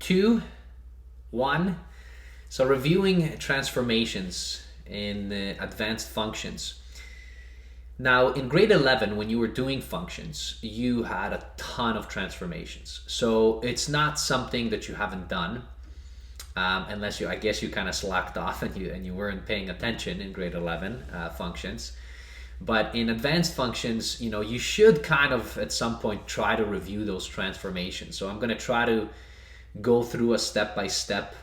2, 1. So reviewing transformations in advanced functions. Now, in grade 11, when you were doing functions, you had a ton of transformations. So it's not something that you haven't done, unless I guess you kind of slacked off and you weren't paying attention in grade 11 functions. But in advanced functions, you should kind of at some point try to review those transformations. So I'm going to try to go through a step-by-step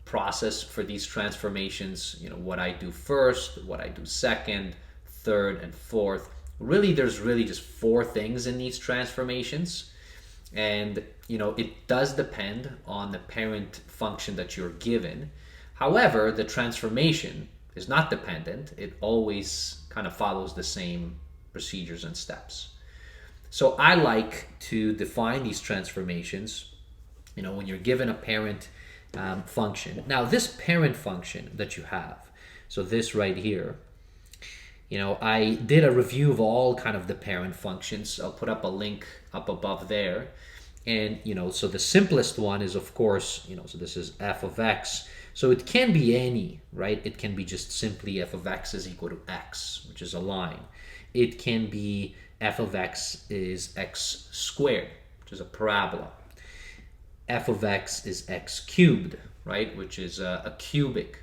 process for these transformations. What I do first, what I do second, third, and fourth. Really, there's really just 4 things in these transformations. And, it does depend on the parent function that you're given. However, the transformation is not dependent. It always kind of follows the same procedures and steps. So I like to define these transformations, when you're given a parent function. Now, this parent function that you have, so this right here, I did a review of all kind of the parent functions. I'll put up a link up above there. And, so the simplest one is, of course, so this is f of x. So it can be any, right? It can be just simply f of x is equal to x, which is a line. It can be f of x is x squared, which is a parabola. F of x is x cubed, right? Which is a cubic.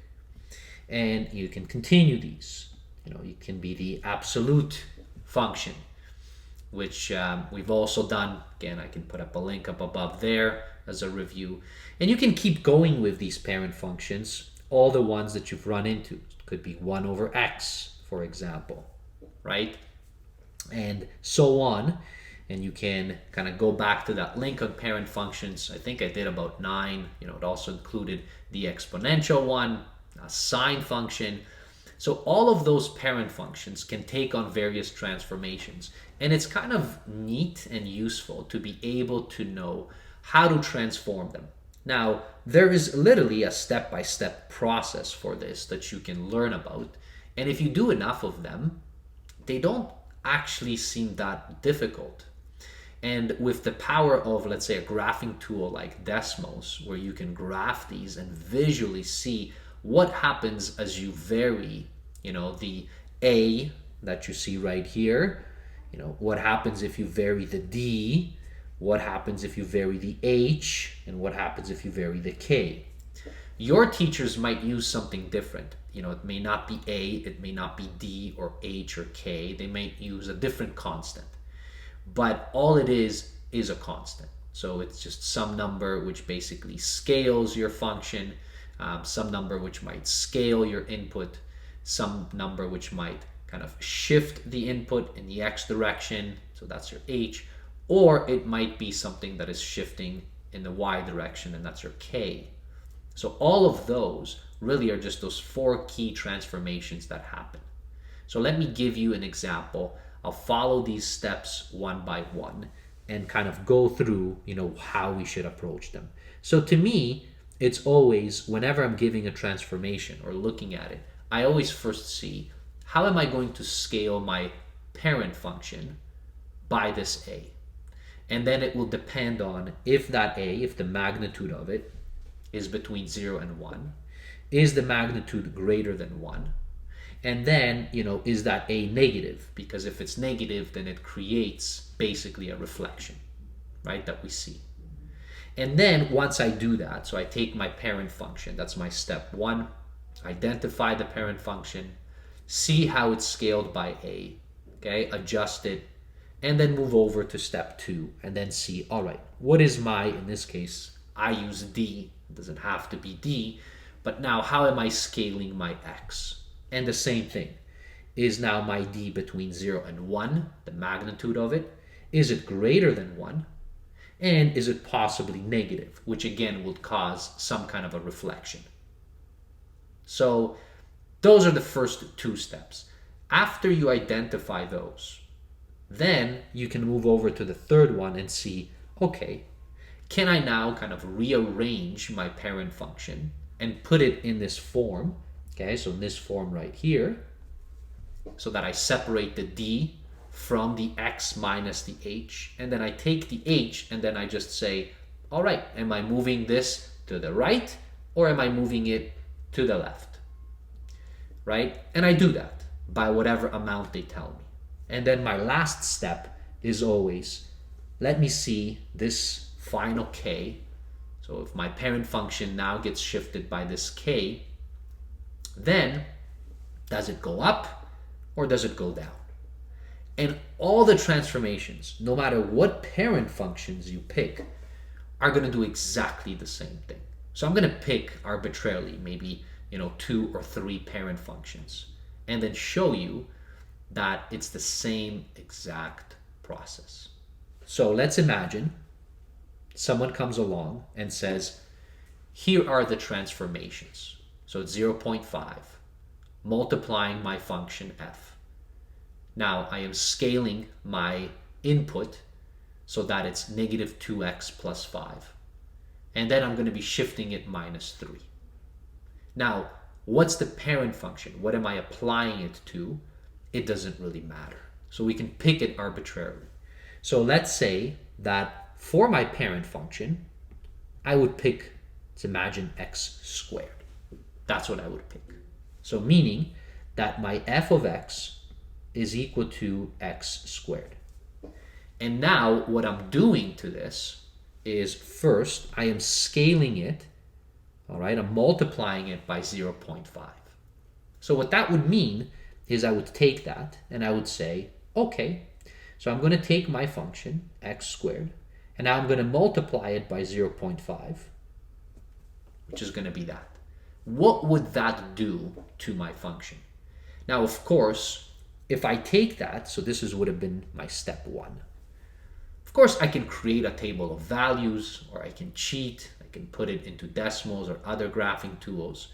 And you can continue these. It can be the absolute function, which we've also done. Again, I can put up a link up above there as a review. And you can keep going with these parent functions, all the ones that you've run into. It could be 1 over x, for example, right? And so on. And you can kind of go back to that link on parent functions. I think I did about 9. It also included the exponential one, a sine function. So all of those parent functions can take on various transformations. And it's kind of neat and useful to be able to know how to transform them. Now, there is literally a step-by-step process for this that you can learn about. And if you do enough of them, they don't actually seem that difficult. And with the power of, let's say, a graphing tool like Desmos, where you can graph these and visually see what happens as you vary, the A that you see right here, what happens if you vary the D, what happens if you vary the H, and what happens if you vary the K. Your teachers might use something different. It may not be A, it may not be D or H or K. They might use a different constant. But all it is a constant. So it's just some number which basically scales your function, some number which might scale your input, some number which might kind of shift the input in the x direction, so that's your h, or it might be something that is shifting in the y direction, and that's your k. So all of those really are just those 4 key transformations that happen. So let me give you an example. I'll follow these steps one by one and kind of go through, how we should approach them. So to me, it's always, whenever I'm giving a transformation or looking at it, I always first see, how am I going to scale my parent function by this A? And then it will depend on if that A, if the magnitude of it is between 0 and 1, is the magnitude greater than 1? And then, is that A negative? Because if it's negative, then it creates basically a reflection, right, that we see. And then once I do that, so I take my parent function, that's my step 1, identify the parent function, see how it's scaled by A, okay, adjust it, and then move over to step 2 and then see, all right, what is my, in this case, I use D, it doesn't have to be D, but now how am I scaling my X? And the same thing, is now my D between 0 and 1, the magnitude of it, is it greater than 1? And is it possibly negative, which again would cause some kind of a reflection. So those are the first 2 steps. After you identify those, then you can move over to the third one and see, okay, can I now kind of rearrange my parent function and put it in this form? Okay, so in this form right here, so that I separate the D from the X minus the H, and then I take the H and then I just say, all right, am I moving this to the right or am I moving it to the left, right? And I do that by whatever amount they tell me. And then my last step is always, let me see this final k. So if my parent function now gets shifted by this k, then does it go up or does it go down? And all the transformations, no matter what parent functions you pick, are going to do exactly the same thing. So I'm going to pick arbitrarily, maybe 2 or 3 parent functions, and then show you that it's the same exact process. So let's imagine someone comes along and says, here are the transformations. So it's 0.5, multiplying my function f. Now I am scaling my input so that it's negative 2x plus 5. And then I'm going to be shifting it minus 3. Now, what's the parent function? What am I applying it to? It doesn't really matter. So we can pick it arbitrarily. So let's say that for my parent function, I would pick, let's imagine x squared. That's what I would pick. So meaning that my f of x is equal to x squared. And now what I'm doing to this is first I am scaling it, all right? I'm multiplying it by 0.5. So what that would mean is I would take that and I would say, okay, so I'm going to take my function x squared and now I'm going to multiply it by 0.5, which is going to be that. What would that do to my function? Now, of course, if I take that, so this would have been my step 1. Of course, I can create a table of values, or I can cheat, I can put it into Desmos or other graphing tools.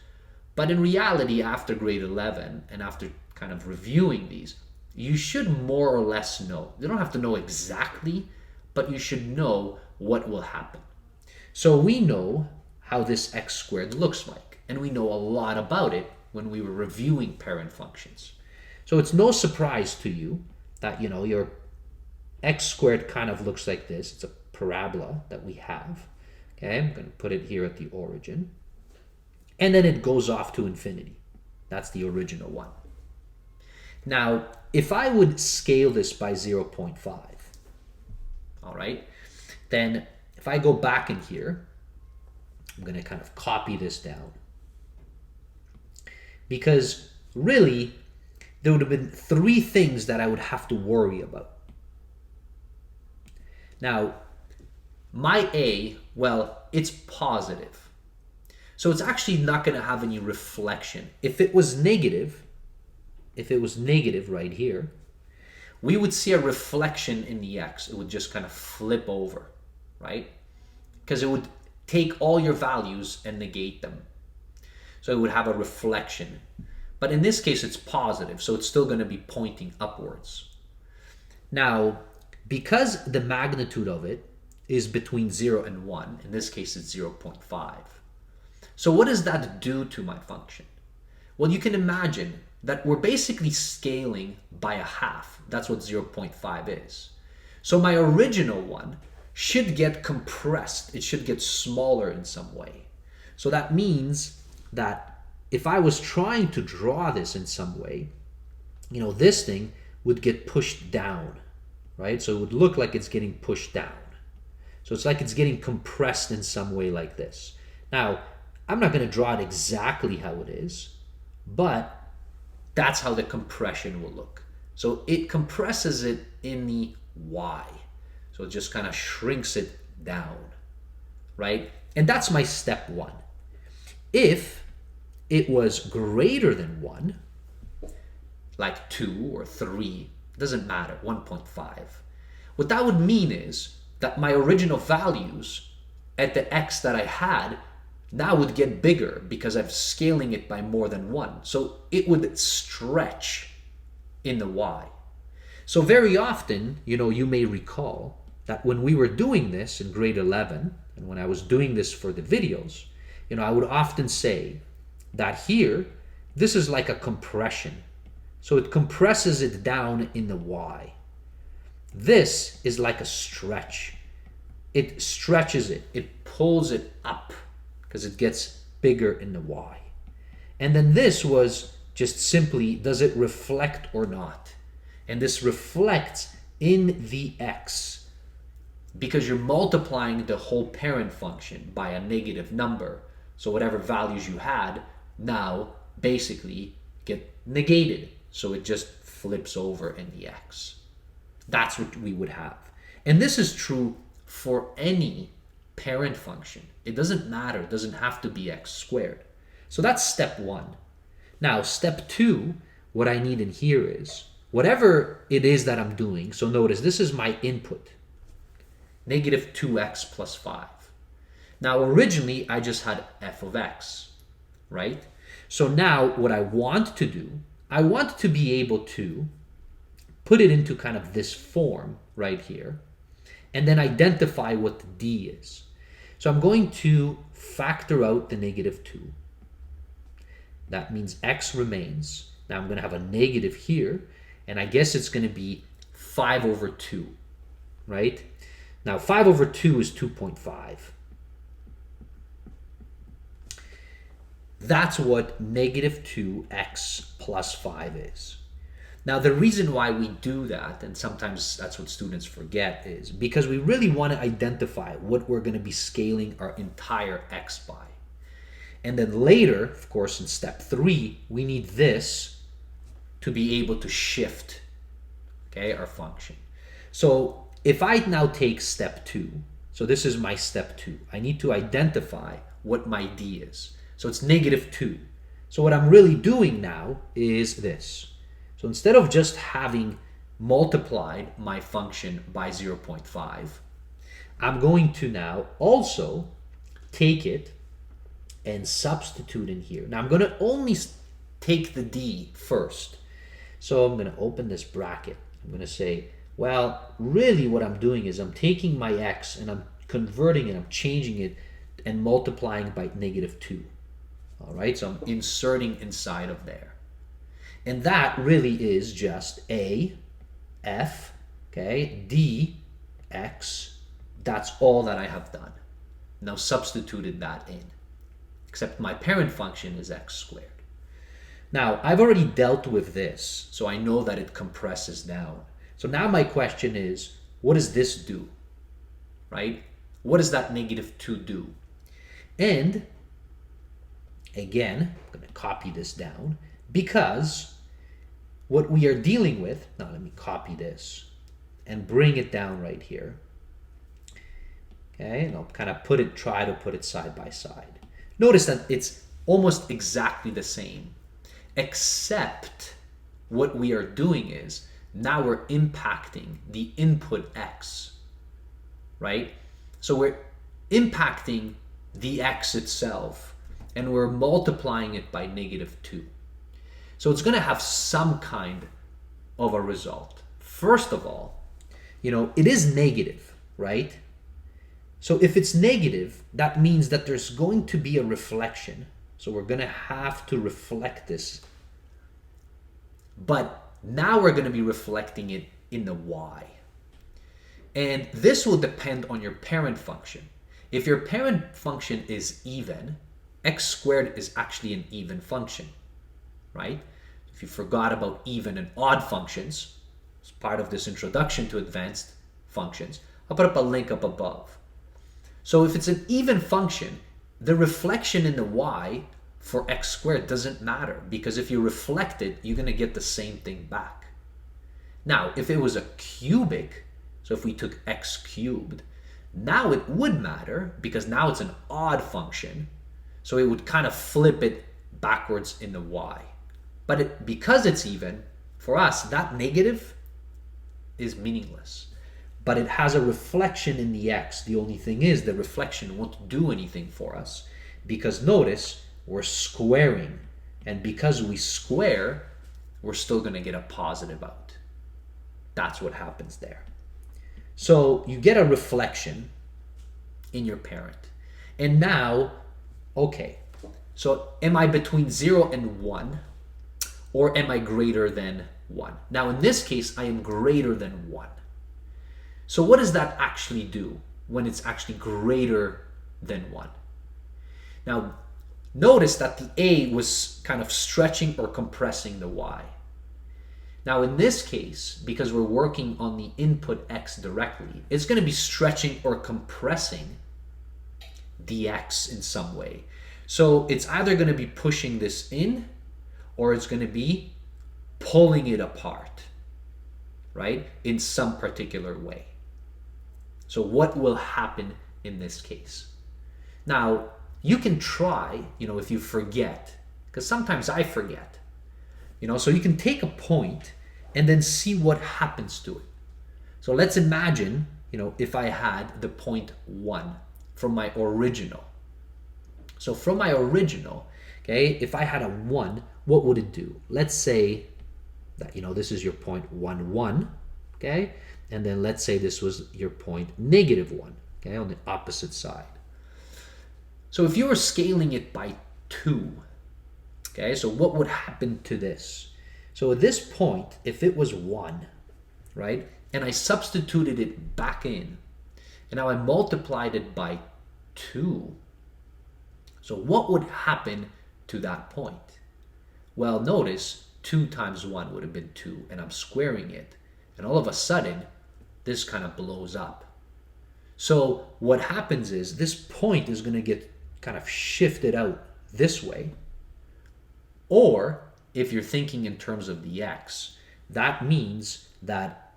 But in reality, after grade 11, and after kind of reviewing these, you should more or less know. You don't have to know exactly, but you should know what will happen. So we know how this x squared looks like, and we know a lot about it when we were reviewing parent functions. So it's no surprise to you that, your x squared kind of looks like this. It's a parabola that we have. Okay, I'm going to put it here at the origin. And then it goes off to infinity. That's the original one. Now, if I would scale this by 0.5, all right, then if I go back in here, I'm going to kind of copy this down. Because really, there would have been 3 things that I would have to worry about. Now, my a, well, it's positive. So it's actually not going to have any reflection. If it was negative right here, we would see a reflection in the x. It would just kind of flip over, right? Because it would take all your values and negate them. So it would have a reflection. But in this case, it's positive, so it's still going to be pointing upwards. Now, because the magnitude of it is between 0 and 1, in this case it's 0.5. So what does that do to my function? Well, you can imagine that we're basically scaling by a half. That's what 0.5 is. So my original one should get compressed. It should get smaller in some way. So that means that if I was trying to draw this in some way, this thing would get pushed down, right? So it would look like it's getting pushed down. So it's like it's getting compressed in some way like this. Now, I'm not going to draw it exactly how it is, but that's how the compression will look. So it compresses it in the y. So it just kind of shrinks it down, right? And that's my step 1. If it was greater than 1, like 2 or 3, doesn't matter, 1.5. What that would mean is that my original values at the x that I had now would get bigger because I'm scaling it by more than 1. So it would stretch in the y. So very often, you may recall that when we were doing this in grade 11, and when I was doing this for the videos, I would often say that here, this is like a compression. So it compresses it down in the y. This is like a stretch. It stretches it. It pulls it up because it gets bigger in the y. And then this was just simply, does it reflect or not? And this reflects in the x, because you're multiplying the whole parent function by a negative number. So whatever values you had now basically get negated. So it just flips over in the x. That's what we would have. And this is true for any parent function. It doesn't matter. It doesn't have to be x squared. So that's step one. Now, step two, what I need in here is whatever it is that I'm doing. So notice this is my input, negative 2x plus 5. Now, originally, I just had f of x, right? So now what I want to do, I want to be able to put it into kind of this form right here, and then identify what the d is. So I'm going to factor out the negative 2. That means x remains. Now I'm going to have a negative here, and I guess it's going to be 5 over 2, right? Now 5 over 2 is 2.5. That's what negative 2x plus 5 is. Now the reason why we do that, and sometimes that's what students forget, is because we really want to identify what we're going to be scaling our entire x by. And then later, of course, in step 3, we need this to be able to shift, okay, our function. So if I now take step 2, so this is my step 2, I need to identify what my d is. So it's negative 2. So what I'm really doing now is this. So instead of just having multiplied my function by 0.5, I'm going to now also take it and substitute in here. Now I'm going to only take the d first. So I'm going to open this bracket. I'm going to say, well, really what I'm doing is I'm taking my x and I'm converting it, I'm changing it and multiplying by negative 2. All right, so I'm inserting inside of there. And that really is just a f, okay, d x. That's all that I have done. Now substituted that in. Except my parent function is x squared. Now, I've already dealt with this, so I know that it compresses down. So now my question is, what does this do? Right? What does that negative 2 do? And again, I'm going to copy this down because what we are dealing with, now let me copy this and bring it down right here. Okay, and I'll kind of try to put it side by side. Notice that it's almost exactly the same, except what we are doing is now we're impacting the input x, right? So we're impacting the x itself and we're multiplying it by negative 2. So it's going to have some kind of a result. First of all, it is negative, right? So if it's negative, that means that there's going to be a reflection. So we're going to have to reflect this. But now we're going to be reflecting it in the y. And this will depend on your parent function. If your parent function is even, x squared is actually an even function, right? If you forgot about even and odd functions, as part of this introduction to advanced functions, I'll put up a link up above. So if it's an even function, the reflection in the y for x squared doesn't matter, because if you reflect it, you're going to get the same thing back. Now, if it was a cubic, so if we took x cubed, now it would matter because now it's an odd function. So it would kind of flip it backwards in the y. But because it's even, for us, that negative is meaningless. But it has a reflection in the x. The only thing is the reflection won't do anything for us because notice we're squaring. And because we square, we're still going to get a positive out. That's what happens there. So you get a reflection in your parent. And now, okay, so am I between 0 and 1 or am I greater than 1? Now in this case, I am greater than 1. So what does that actually do when it's actually greater than 1? Now, notice that the A was kind of stretching or compressing the Y. Now, in this case, because we're working on the input X directly, it's going to be stretching or compressing dx in some way. So it's either going to be pushing this in or it's going to be pulling it apart, right, in some particular way. So what will happen in this case? Now, you can try, if you forget, because sometimes I forget, so you can take a point and then see what happens to it. So let's imagine, if I had the point 1 from my original. So from my original, okay, if I had a 1, what would it do? Let's say that, this is your point 1, 1, okay? And then let's say this was your point -1, okay, on the opposite side. So if you were scaling it by 2, okay, so what would happen to this? So at this point, if it was 1, right, and I substituted it back in, and now I multiplied it by 2, so what would happen to that point? Well, notice 2 times 1 would have been 2, and I'm squaring it, and all of a sudden, this kind of blows up. So what happens is this point is going to get kind of shifted out this way, or if you're thinking in terms of the x, that means that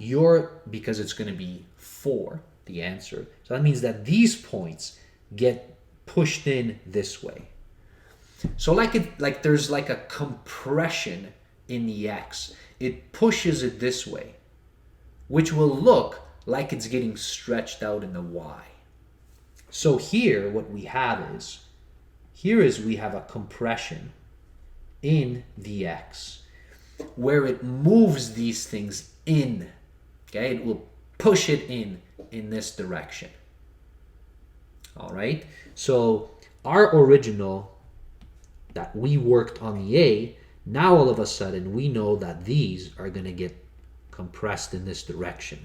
because it's going to be 4, the answer, so that means that these points get pushed in this way. So like there's like a compression in the x. It pushes it this way, which will look like it's getting stretched out in the y. So here what we have is, we have a compression in the x, where it moves these things in, okay? It will push it in this direction. All right, so our original that we worked on the A, now all of a sudden we know that these are going to get compressed in this direction.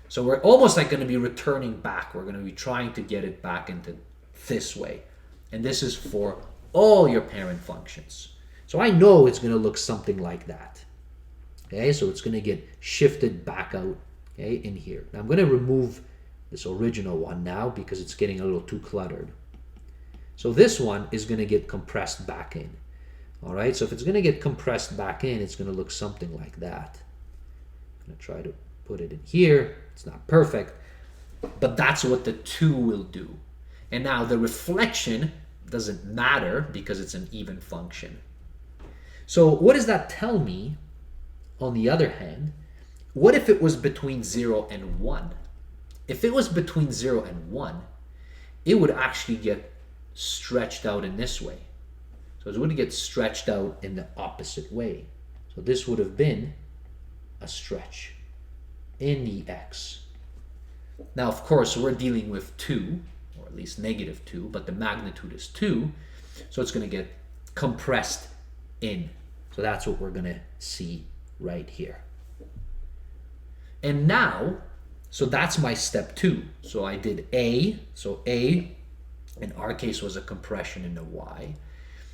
So we're almost like going to be returning back. We're going to be trying to get it back into this way. And this is for all your parent functions. So I know it's going to look something like that. Okay, so it's going to get shifted back out, okay, in here. Now I'm going to remove this original one now because it's getting a little too cluttered. So this one is going to get compressed back in. All right, so if it's going to get compressed back in, it's going to look something like that. I'm going to try to put it in here. It's not perfect, but that's what the 2 will do. And now the reflection doesn't matter because it's an even function. So what does that tell me? On the other hand, what if it was between 0 and 1? If it was between 0 and 1, it would actually get stretched out in this way. So it would get stretched out in the opposite way. So this would have been a stretch in the x. Now, of course, we're dealing with 2, or at least -2, but the magnitude is 2. So it's going to get compressed in. So that's what we're going to see right here. And now, so that's my step 2. So I did A. So A, in our case, was a compression in the y.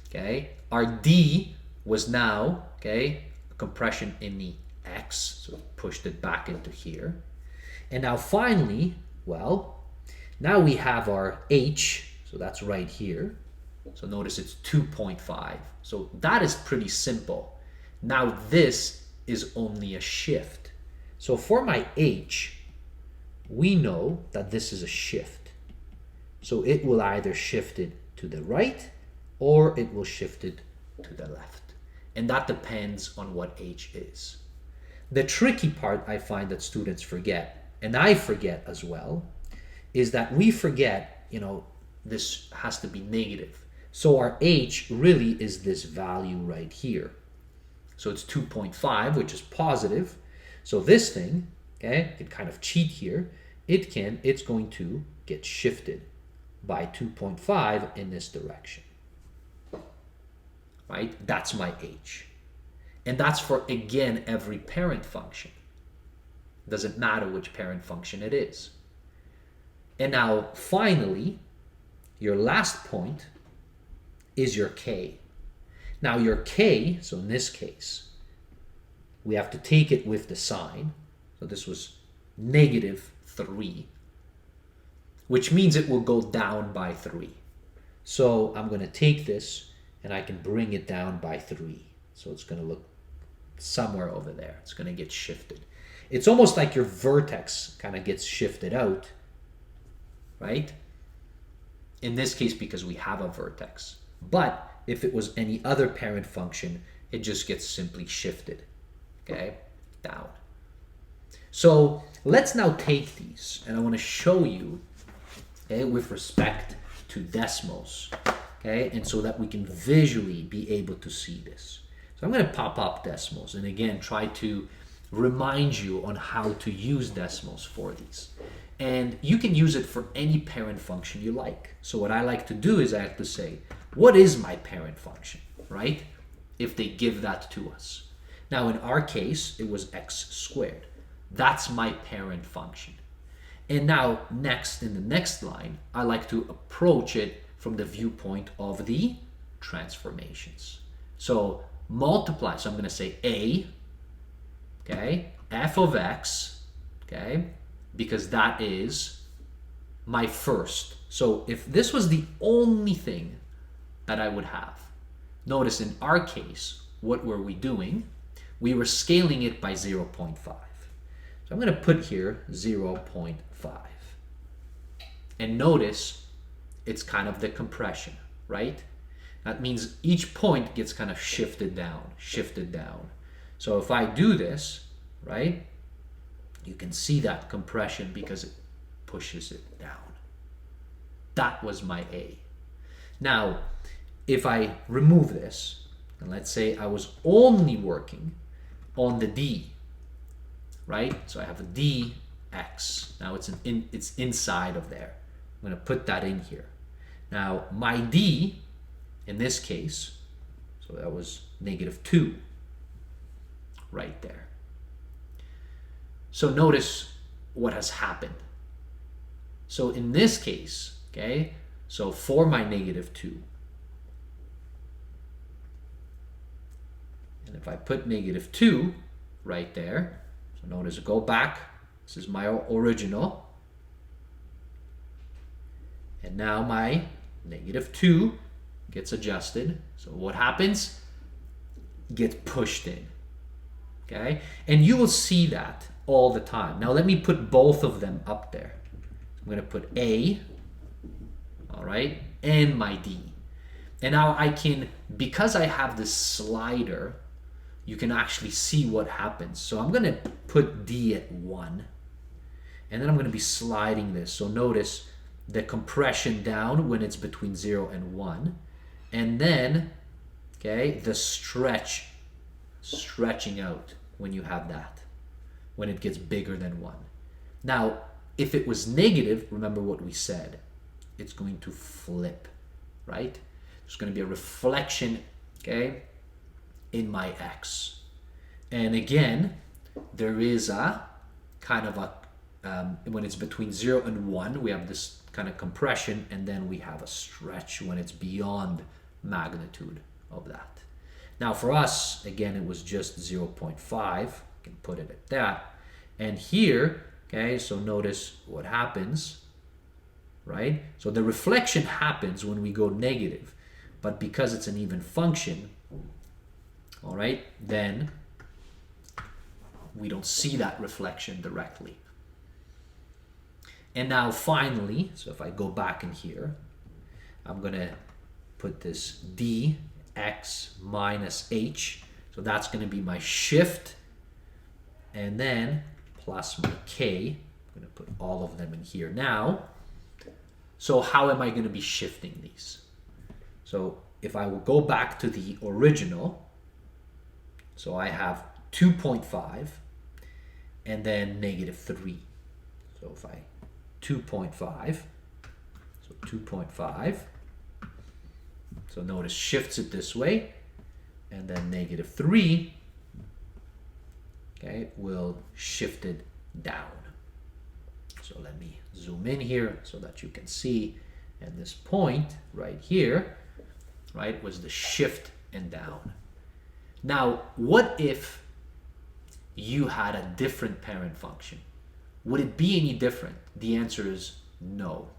Okay. Our D was now, okay, a compression in the x. So pushed it back into here. And now finally, well, now we have our H. So that's right here. So notice it's 2.5. So that is pretty simple. Now this is only a shift. So for my H, we know that this is a shift. So it will either shift it to the right or it will shift it to the left. And that depends on what H is. The tricky part I find that students forget, and I forget as well, is that we forget, this has to be negative. So our H really is this value right here. So it's 2.5, which is positive. So this thing, okay, I can kind of cheat here. It's going to get shifted by 2.5 in this direction. Right? That's my H. And that's for, again, every parent function. Doesn't matter which parent function it is. And now, finally, your last point, is your k. Now your k, so in this case, we have to take it with the sign. So this was -3, which means it will go down by 3. So I'm going to take this and I can bring it down by 3. So it's going to look somewhere over there. It's going to get shifted. It's almost like your vertex kind of gets shifted out, right? In this case, because we have a vertex. But if it was any other parent function, it just gets simply shifted, okay, down. So let's now take these, and I want to show you, okay, with respect to Desmos, okay, and so that we can visually be able to see this. So I'm going to pop up Desmos, and again, try to remind you on how to use Desmos for these. And you can use it for any parent function you like. So what I like to do is I have to say, what is my parent function, right? If they give that to us. Now in our case, it was x squared. That's my parent function. And now next, in the next line, I like to approach it from the viewpoint of the transformations. So multiply, so I'm going to say a, okay, f of x, okay, because that is my first. So if this was the only thing that I would have, notice in our case, what were we doing? We were scaling it by 0.5. So I'm going to put here 0.5. And notice it's kind of the compression, right? That means each point gets kind of shifted down. So if I do this, right, you can see that compression because it pushes it down. That was my A. Now, if I remove this, and let's say I was only working on the D, right? So I have a dx. Now it's inside of there. I'm going to put that in here. Now my D, in this case, so that was -2 right there. So notice what has happened. So in this case, okay, so for my -2, and if I put -2 right there, so notice, go back, this is my original, and now my -2 gets adjusted. So what happens? Gets pushed in, okay? And you will see that all the time. Now let me put both of them up there. I'm going to put A, all right, and my D. And now I can, because I have this slider, you can actually see what happens. So I'm going to put D at 1, and then I'm going to be sliding this. So notice the compression down when it's between 0 and 1, and then, okay, the stretching out when you have that, when it gets bigger than 1. Now, if it was negative, remember what we said, it's going to flip, right? There's going to be a reflection, okay, in my x. And again, there is a kind of a, when it's between 0 and 1, we have this kind of compression, and then we have a stretch when it's beyond magnitude of that. Now for us, again, it was just 0.5. You can put it at that. And here, okay, so notice what happens, right? So the reflection happens when we go negative, but because it's an even function, all right, then we don't see that reflection directly. And now finally, so if I go back in here, I'm going to put this dx minus h. So that's going to be my shift. And then plus my k. I'm going to put all of them in here now. So how am I going to be shifting these? So if I will go back to the original, so I have 2.5 and then -3. So if I 2.5, so 2.5, so notice shifts it this way, and then -3, okay, will shift it down. So let me zoom in here so that you can see, and this point right here right, was the shift and down. Now, what if you had a different parent function? Would it be any different? The answer is no.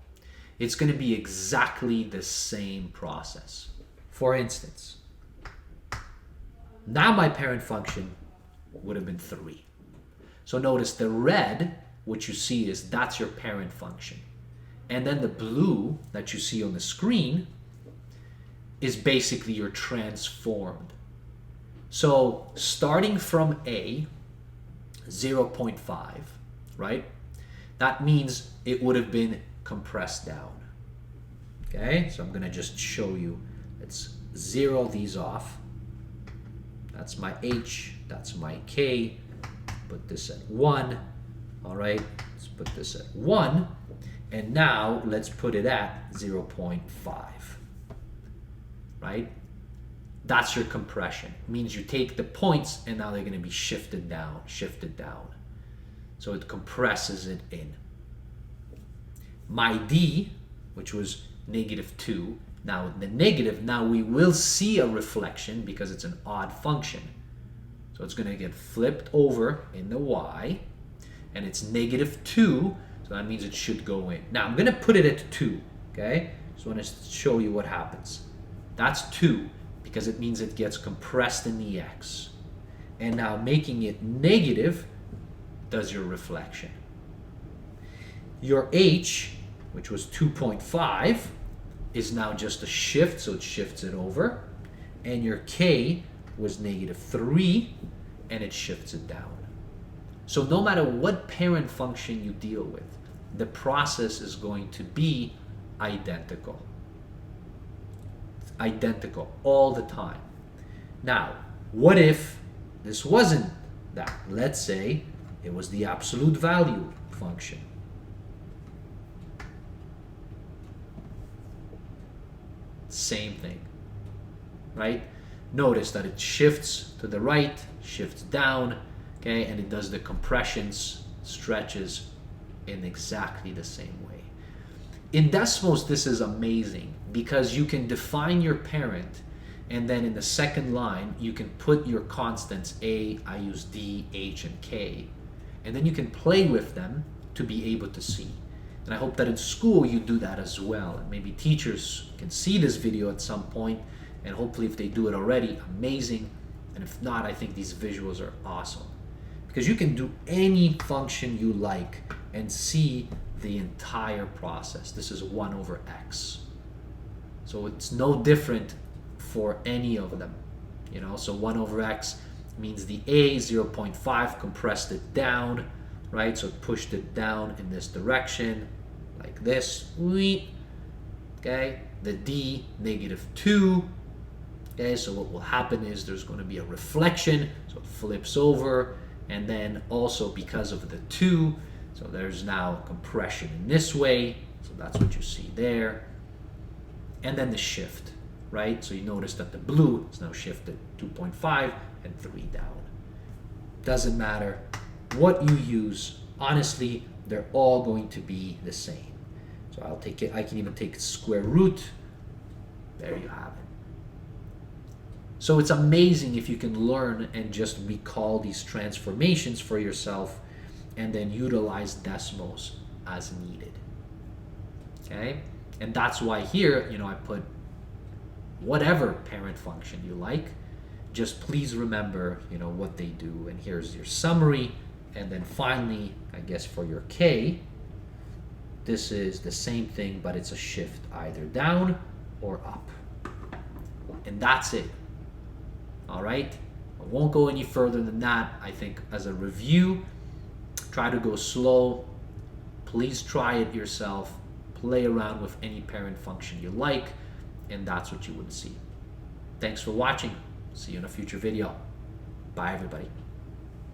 It's going to be exactly the same process. For instance, now my parent function would have been 3. So notice the red, what you see is that's your parent function. And then the blue that you see on the screen is basically your transformed. So starting from A, 0.5, right? That means it would have been compressed down. Okay, so I'm going to just show you. Let's zero these off. That's my H, that's my K. Put this at 1. All right, let's put this at 1. And now let's put it at 0.5. Right? That's your compression. It means you take the points and now they're going to be shifted down. So it compresses it in. My D, which was -2, now the negative, now we will see a reflection because it's an odd function. So it's going to get flipped over in the Y, and it's -2, so that means it should go in. Now I'm going to put it at 2, okay? Just want to show you what happens. That's 2 because it means it gets compressed in the X. And now making it negative does your reflection. Your H, which was 2.5, is now just a shift, so it shifts it over. And your K was -3, and it shifts it down. So no matter what parent function you deal with, the process is going to be identical. Identical all the time. Now, what if this wasn't that? Let's say it was the absolute value function. Same thing, right? Notice that it shifts to the right, shifts down, okay, and it does the compressions, stretches in exactly the same way. In Desmos, this is amazing because you can define your parent, and then in the second line, you can put your constants A, I use D, H, and K, and then you can play with them to be able to see. And I hope that in school you do that as well. And maybe teachers can see this video at some point, and hopefully if they do it already, amazing. And if not, I think these visuals are awesome. Because you can do any function you like and see the entire process. This is 1 over x. So it's no different for any of them. You know, so 1 over x means the A, 0.5, compressed it down, right? So it pushed it down in this direction, like this. Okay, the D, -2. Okay, so what will happen is there's going to be a reflection, so it flips over, and then also because of the 2, so there's now compression in this way, so that's what you see there. And then the shift, right? So you notice that the blue is now shifted 2.5 and 3 down. Doesn't matter what you use, honestly, they're all going to be the same. So I'll take it, I can even take square root. There you have it. So it's amazing if you can learn and just recall these transformations for yourself and then utilize Desmos as needed. Okay? And that's why here, you know, I put whatever parent function you like. Just please remember, you know, what they do. And here's your summary. And then finally, I guess for your K, this is the same thing, but it's a shift either down or up. And that's it. All right? I won't go any further than that. I think as a review, try to go slow. Please try it yourself. Play around with any parent function you like, and that's what you would see. Thanks for watching. See you in a future video. Bye, everybody.